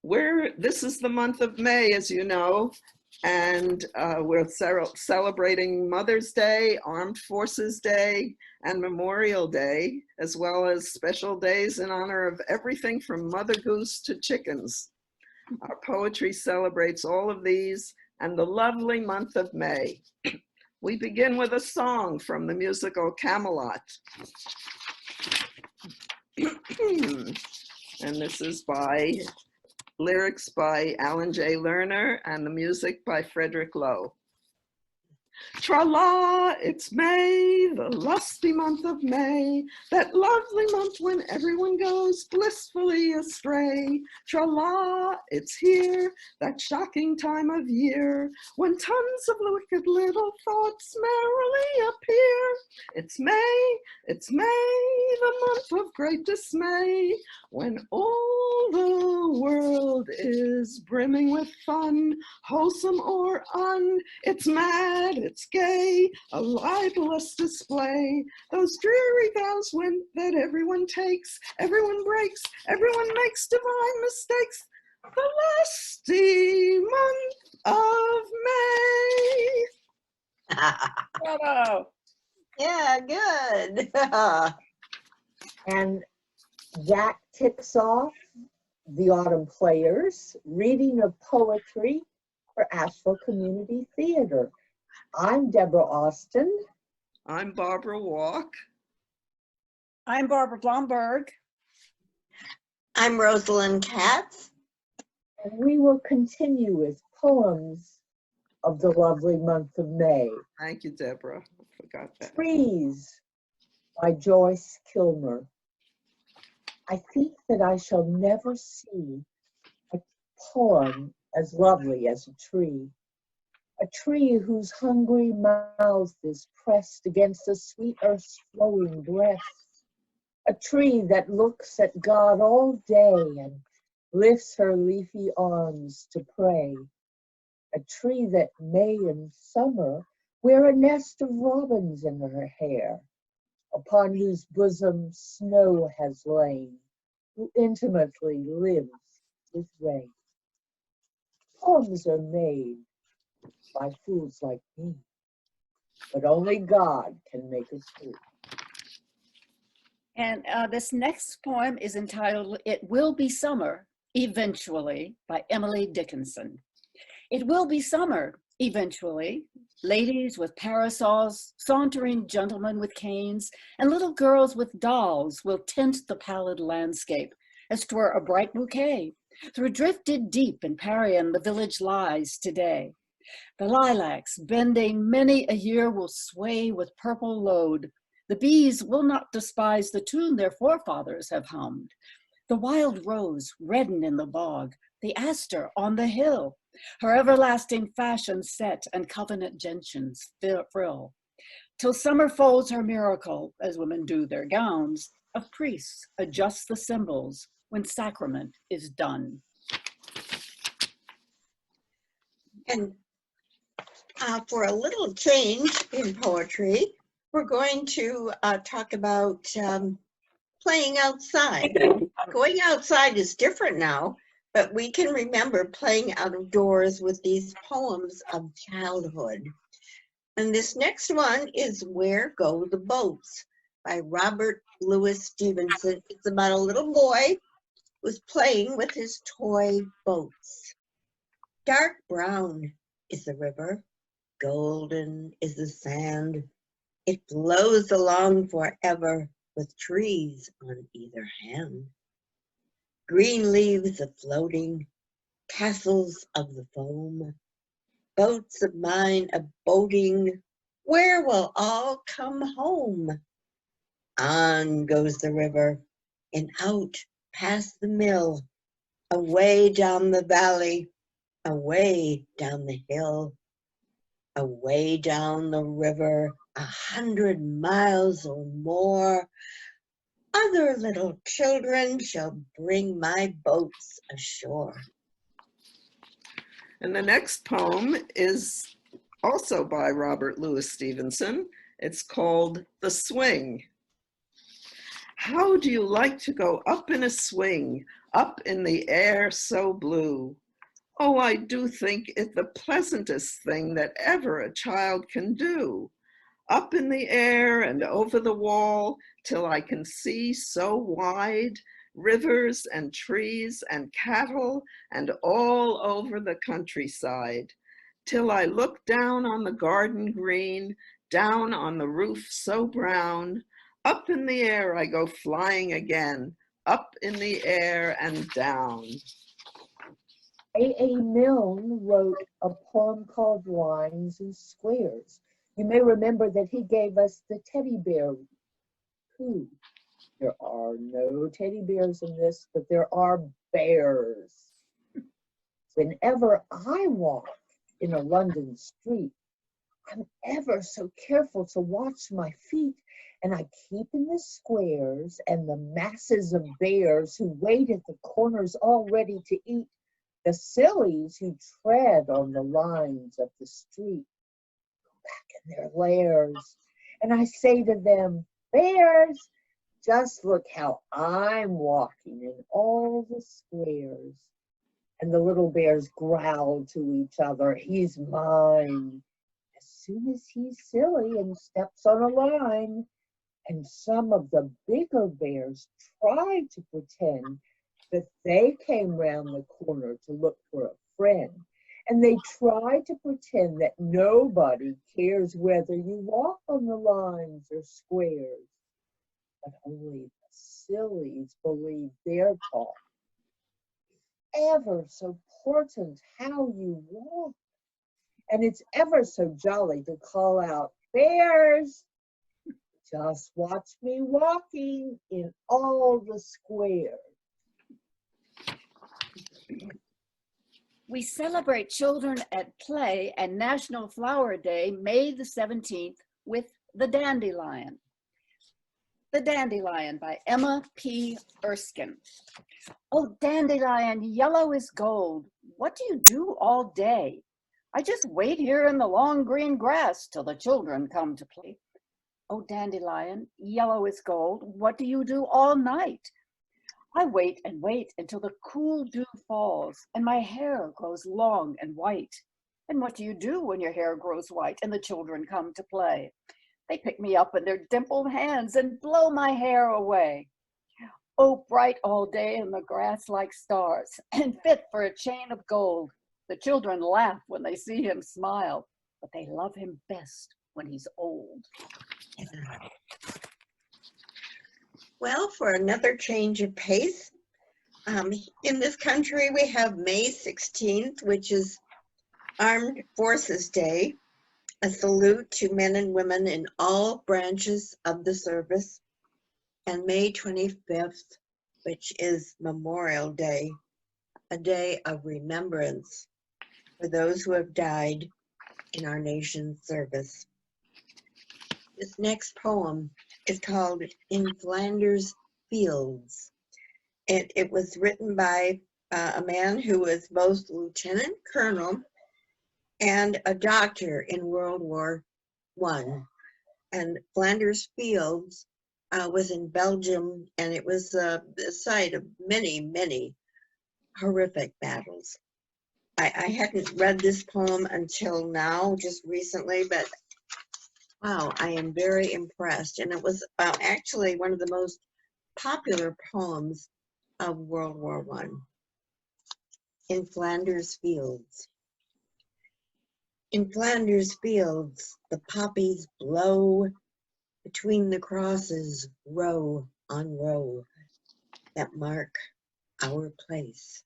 This is the month of May, as you know, and we're celebrating Mother's Day, Armed Forces Day, and Memorial Day, as well as special days in honor of everything from Mother Goose to chickens. Our poetry celebrates all of these and the lovely month of May. We begin with a song from the musical Camelot. And this is lyrics by Alan J. Lerner and the music by Frederick Lowe. Tra-la, it's May, the lusty month of May, that lovely month when everyone goes blissfully astray. Tra-la, it's here, that shocking time of year, when tons of wicked little thoughts merrily appear. It's May, the month of great dismay, when all the world is brimming with fun, wholesome or un. It's mad, it's gay, a libelous display. Those dreary vows that everyone takes, everyone breaks, everyone makes divine mistakes. The lusty month of May. Bravo. Yeah, good. And that tips off the Autumn Players reading of poetry for Asheville Community Theater. I'm Deborah Austin. I'm Barbara Walk. I'm Barbara Blomberg. I'm Rosalind Katz. And we will continue with poems of the lovely month of May. Thank you, Deborah. I forgot that. Trees by Joyce Kilmer. I think that I shall never see a poem as lovely as a tree whose hungry mouth is pressed against the sweet earth's flowing breast, a tree that looks at God all day and lifts her leafy arms to pray, a tree that may in summer wear a nest of robins in her hair, upon whose bosom snow has lain, who intimately lives with rain. Poems are made by fools like me, but only God can make a fool. And this next poem is entitled It Will Be Summer, Eventually, by Emily Dickinson. It will be summer, eventually. Ladies with parasols, sauntering gentlemen with canes, and little girls with dolls will tint the pallid landscape as 'twere a bright bouquet. Through drifted deep in Parian the village lies today. The lilacs, bending many a year, will sway with purple load. The bees will not despise the tune their forefathers have hummed. The wild rose redden in the bog, the aster on the hill, her everlasting fashion set and covenant gentians frill, till summer folds her miracle, as women do their gowns, of priests adjust the symbols when sacrament is done. And for a little change in poetry, we're going to talk about playing outside. Going outside is different now, but we can remember playing out of doors with these poems of childhood. And this next one is Where Go the Boats by Robert Louis Stevenson. It's about a little boy who's playing with his toy boats. Dark brown is the river, golden is the sand. It flows along forever with trees on either hand. Green leaves are floating, castles of the foam, boats of mine a boating, where will all come home? On goes the river and out past the mill, away down the valley, away down the hill, away down the river, 100 miles or more. Other little children shall bring my boats ashore. And the next poem is also by Robert Louis Stevenson. It's called The Swing. How do you like to go up in a swing, up in the air so blue? Oh, I do think it the pleasantest thing that ever a child can do. Up in the air and over the wall till I can see so wide, rivers and trees and cattle and all over the countryside, till I look down on the garden green, down on the roof so brown. Up in the air I go flying again, up in the air and down. A. Milne wrote a poem called Lines and Squares. You may remember that he gave us the teddy bear coo. There are no teddy bears in this, but there are bears. Whenever I walk in a London street, I'm ever so careful to watch my feet, and I keep in the squares and the masses of bears who wait at the corners all ready to eat. The sillies who tread on the lines of the street go back in their lairs, and I say to them, bears, just look how I'm walking in all the squares. And the little bears growl to each other, he's mine. As soon as he's silly and steps on a line, and some of the bigger bears try to pretend that they came round the corner to look for a friend. And they try to pretend that nobody cares whether you walk on the lines or squares. But only the sillies believe their talk. Ever so important how you walk. And it's ever so jolly to call out, bears, just watch me walking in all the squares. We celebrate Children at Play and National Flower Day, May the 17th, with The Dandelion. The Dandelion by Emma P. Erskine. Oh, dandelion, yellow is gold. What do you do all day? I just wait here in the long green grass till the children come to play. Oh, dandelion, yellow is gold. What do you do all night? I wait and wait until the cool dew falls and my hair grows long and white. And what do you do when your hair grows white and the children come to play? They pick me up in their dimpled hands and blow my hair away. Oh, bright all day in the grass like stars and fit for a chain of gold. The children laugh when they see him smile, but they love him best when he's old. Well, for another change of pace, in this country we have May 16th, which is Armed Forces Day, a salute to men and women in all branches of the service, and May 25th, which is Memorial Day, a day of remembrance for those who have died in our nation's service. This next poem is called In Flanders Fields. It was written by a man who was both lieutenant colonel and a doctor in World War I. And Flanders Fields was in Belgium, and it was the site of many, many horrific battles. I hadn't read this poem until now, just recently, but wow, I am very impressed. And it was actually one of the most popular poems of World War I. In Flanders Fields. In Flanders Fields, the poppies blow between the crosses, row on row, that mark our place.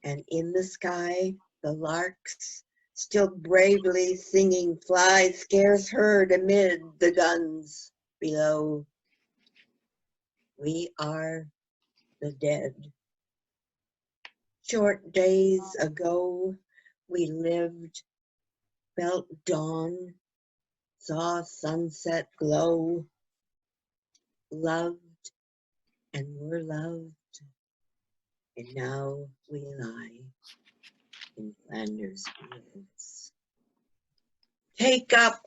And in the sky, the larks, still bravely singing, fly scarce heard amid the guns below. We are the dead. Short days ago, we lived, felt dawn, saw sunset glow, loved and were loved, and now we lie in Flanders Fields. Take up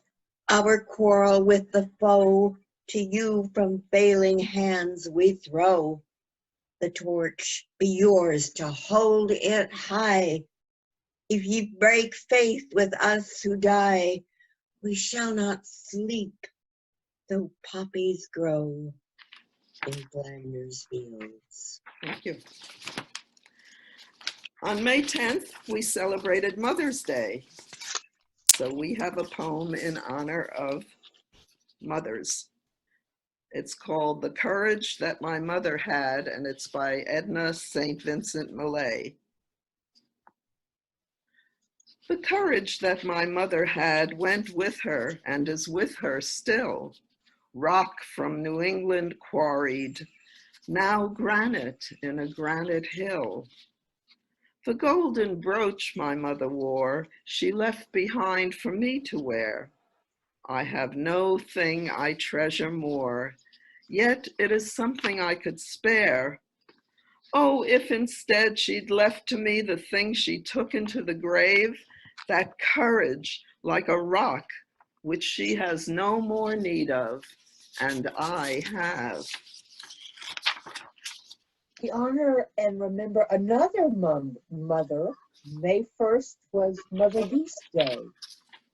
our quarrel with the foe, To you from failing hands we throw the torch, be yours to hold it high. If ye break faith with us who die, we shall not sleep, though poppies grow in Flanders Fields. Thank you. On May 10th, we celebrated Mother's Day. So we have a poem in honor of mothers. It's called The Courage That My Mother Had, and it's by Edna St. Vincent Millay. The courage that my mother had went with her and is with her still. Rock from New England quarried, now granite in a granite hill. The golden brooch my mother wore, she left behind for me to wear. I have no thing I treasure more, yet it is something I could spare. Oh, if instead she'd left to me the thing she took into the grave, that courage like a rock, which she has no more need of, and I have. We honor and remember another mother. May 1st was Mother Goose Day,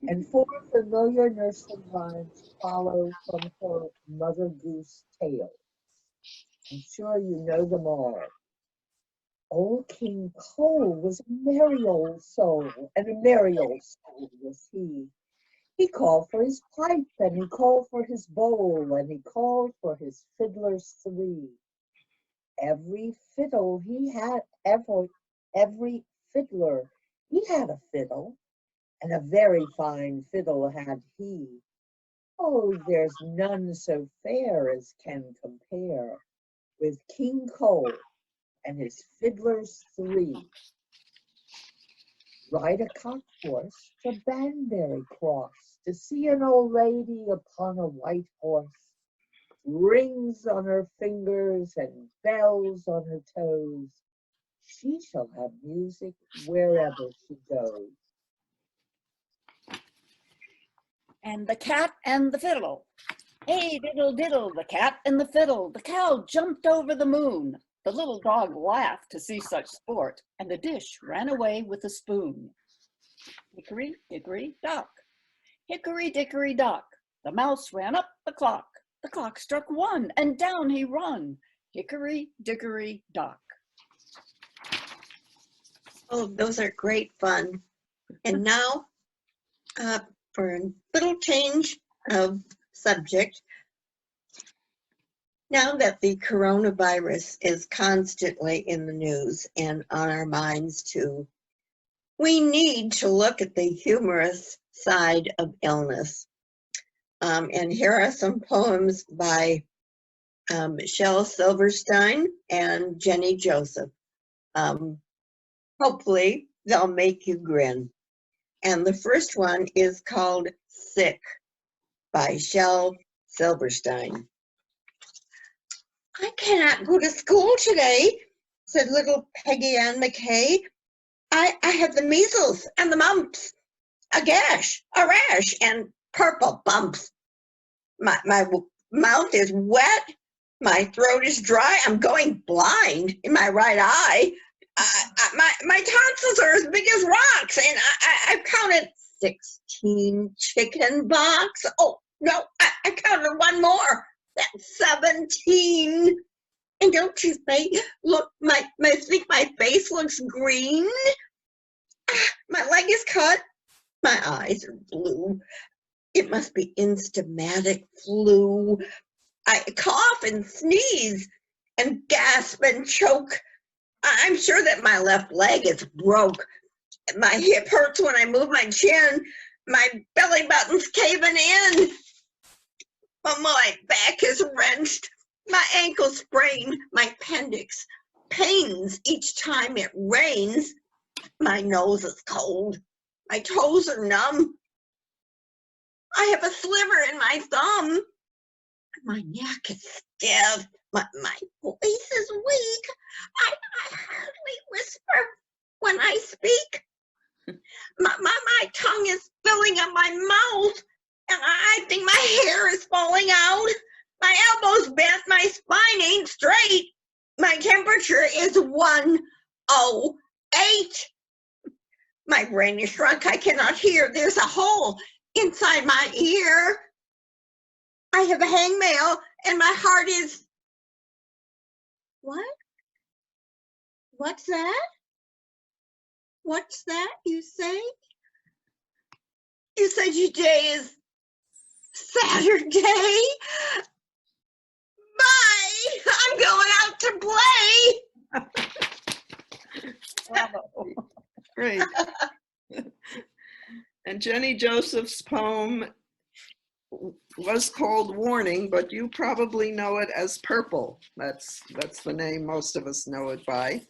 and 4 familiar nursery rhymes follow from her Mother Goose tale. I'm sure you know them all. Old King Cole was a merry old soul, and a merry old soul was he. He called for his pipe, and he called for his bowl, and he called for his fiddlers 3. Every fiddle he had, every fiddler, he had a fiddle, and a very fine fiddle had he. Oh, there's none so fair as can compare with King Cole and his fiddlers 3. Ride a cock horse to Banbury Cross to see an old lady upon a white horse. Rings on her fingers and bells on her toes. She shall have music wherever she goes. And the cat and the fiddle. Hey, diddle, diddle, the cat and the fiddle. The cow jumped over the moon. The little dog laughed to see such sport, and the dish ran away with the spoon. Hickory, dickory, dock. Hickory, dickory, dock. The mouse ran up the clock. The clock struck 1, and down he run. Hickory, dickory, dock. Oh, those are great fun. And now, for a little change of subject, now that the coronavirus is constantly in the news and on our minds too, we need to look at the humorous side of illness. And here are some poems by Shel Silverstein and Jenny Joseph. Hopefully they'll make you grin. And the first one is called Sick by Shel Silverstein. I cannot go to school today, said little Peggy Ann McKay. I have the measles and the mumps, a gash, a rash, and purple bumps. My mouth is wet, my throat is dry, I'm going blind in my right eye. My tonsils are as big as rocks, and I've counted 16 chicken pox. Oh, no, I counted one more. That's 17. And don't you think, look, I think my face looks green. My leg is cut. My eyes are blue. It must be instamatic flu. I cough and sneeze and gasp and choke. I'm sure that my left leg is broke. My hip hurts when I move my chin. My belly button's caving in. My back is wrenched. My ankle sprained. My appendix pains each time it rains. My nose is cold. My toes are numb. I have a sliver in my thumb. My neck is stiff. My voice is weak. I hardly whisper when I speak. My tongue is filling up my mouth, and I think my hair is falling out. is 108. My brain is shrunk. I cannot hear. There's a hole inside my ear. I have a hangmail and my heart is. What? What's that? What's that you say? You said today is Saturday? Bye! I'm going out to play! Bravo. Great. And Jenny Joseph's poem was called Warning, but you probably know it as Purple. That's the name most of us know it by.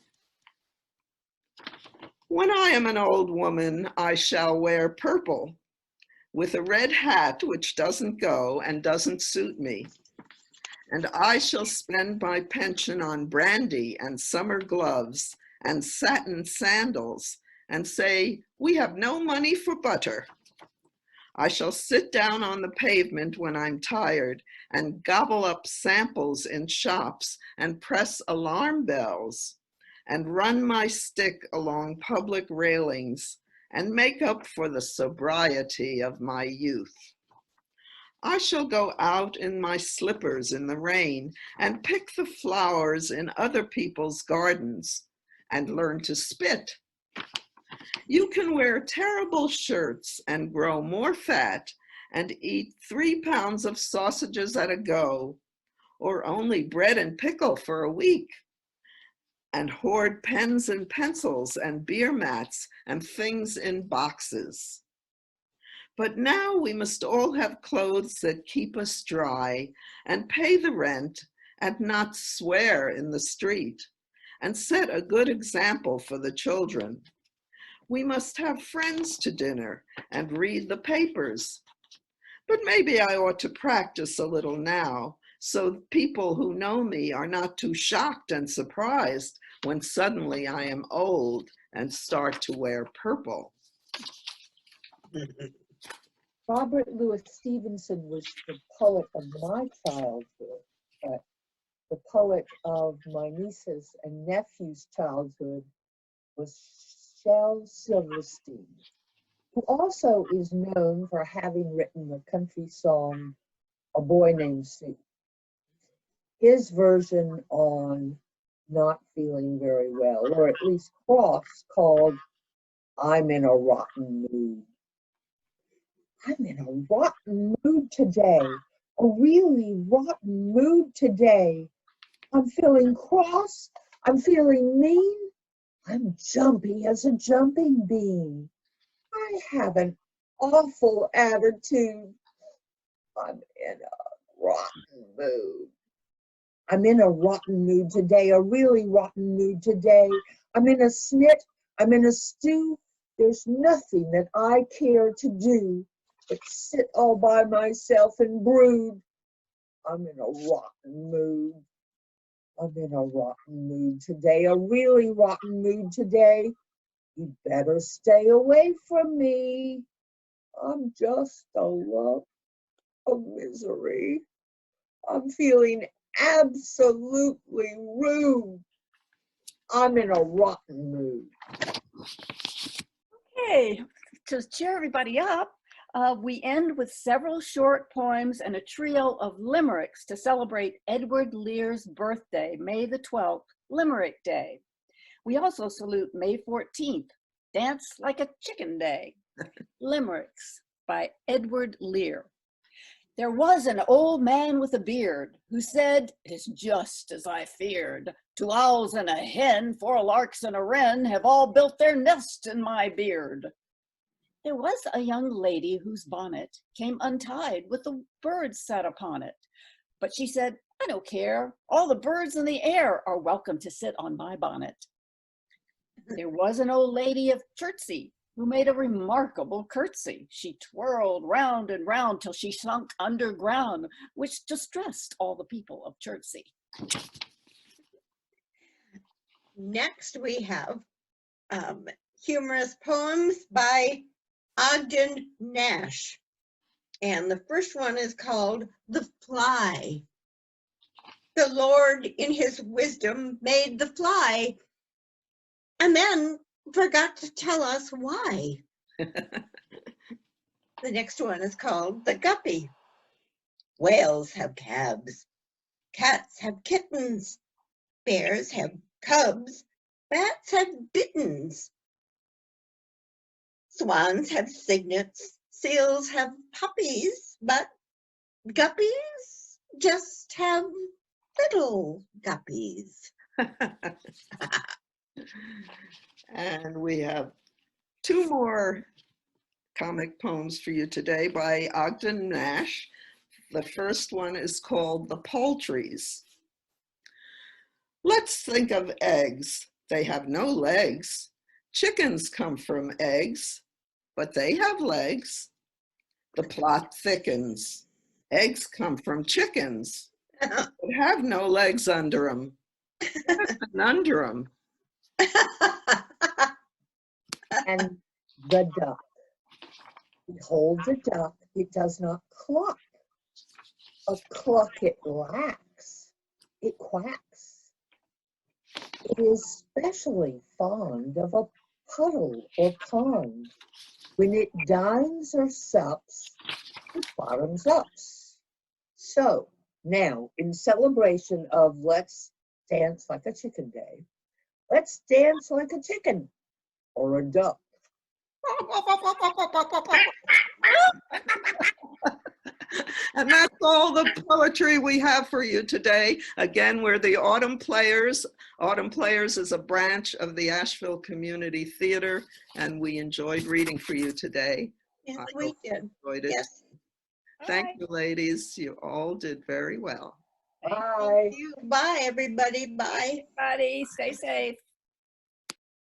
When I am an old woman, I shall wear purple, with a red hat which doesn't go and doesn't suit me. And I shall spend my pension on brandy and summer gloves and satin sandals and say, we have no money for butter. I shall sit down on the pavement when I'm tired and gobble up samples in shops and press alarm bells and run my stick along public railings and make up for the sobriety of my youth. I shall go out in my slippers in the rain and pick the flowers in other people's gardens and learn to spit. You can wear terrible shirts and grow more fat and eat 3 pounds of sausages at a go, or only bread and pickle for a week, and hoard pens and pencils and beer mats and things in boxes. But now we must all have clothes that keep us dry and pay the rent and not swear in the street and set a good example for the children. We must have friends to dinner and read the papers. But maybe I ought to practice a little now, so people who know me are not too shocked and surprised when suddenly I am old and start to wear purple. Robert Louis Stevenson was the poet of my childhood, but the poet of my nieces and nephews' childhood was Shel Silverstein, who also is known for having written the country song A Boy Named Sue. His version on Not Feeling Very Well, or at least cross, called I'm in a Rotten Mood. I'm in a rotten mood today, a really rotten mood today. I'm feeling cross, I'm feeling mean, I'm jumpy as a jumping bean. I have an awful attitude. I'm in a rotten mood. I'm in a rotten mood today, a really rotten mood today. I'm in a snit, I'm in a stew. There's nothing that I care to do but sit all by myself and brood. I'm in a rotten mood. I'm in a rotten mood today, a really rotten mood today. You better stay away from me. I'm just a lump of misery. I'm feeling absolutely rude. I'm in a rotten mood. Okay, to cheer everybody up, we end with several short poems and a trio of limericks to celebrate Edward Lear's birthday, May the 12th, Limerick Day. We also salute May 14th, Dance Like a Chicken Day. Limericks by Edward Lear. There was an old man with a beard who said, "'Tis just as I feared. 2 owls and a hen, 4 larks and a wren have all built their nest in my beard." There was a young lady whose bonnet came untied with the birds set upon it. But she said, "I don't care. All the birds in the air are welcome to sit on my bonnet." There was an old lady of Chertsey who made a remarkable curtsy. She twirled round and round till she sunk underground, which distressed all the people of Chertsey. Next, we have humorous poems by Ogden Nash. And the first one is called The Fly. the Lord in his wisdom made the fly and then forgot to tell us why. The next one is called the guppy. Whales have calves, cats have kittens, bears have cubs, bats have bittens, swans have cygnets, seals have puppies, but guppies just have little guppies. And we have 2 more comic poems for you today by Ogden Nash. The first one is called The Poultries. Let's think of eggs. They have no legs. Chickens come from eggs, but they have legs. The plot thickens. Eggs come from chickens, but have no legs under them. What a conundrum. And the duck. Behold the duck, it does not cluck. A cluck it lacks, it quacks. It is specially fond of a puddle or pond. When it dines or sups, it bottoms ups. So now, in celebration of Let's Dance Like a Chicken Day, let's dance like a chicken or a duck. And that's all the poetry we have for you today. Again, we're the Autumn Players. Autumn Players is a branch of the Asheville Community Theater, and we enjoyed reading for you today. Yes, I we hope you did. enjoyed it. Yes. Thank you, ladies. You all did very well. Bye. Thank you. Bye, everybody. Bye. Everybody, stay safe.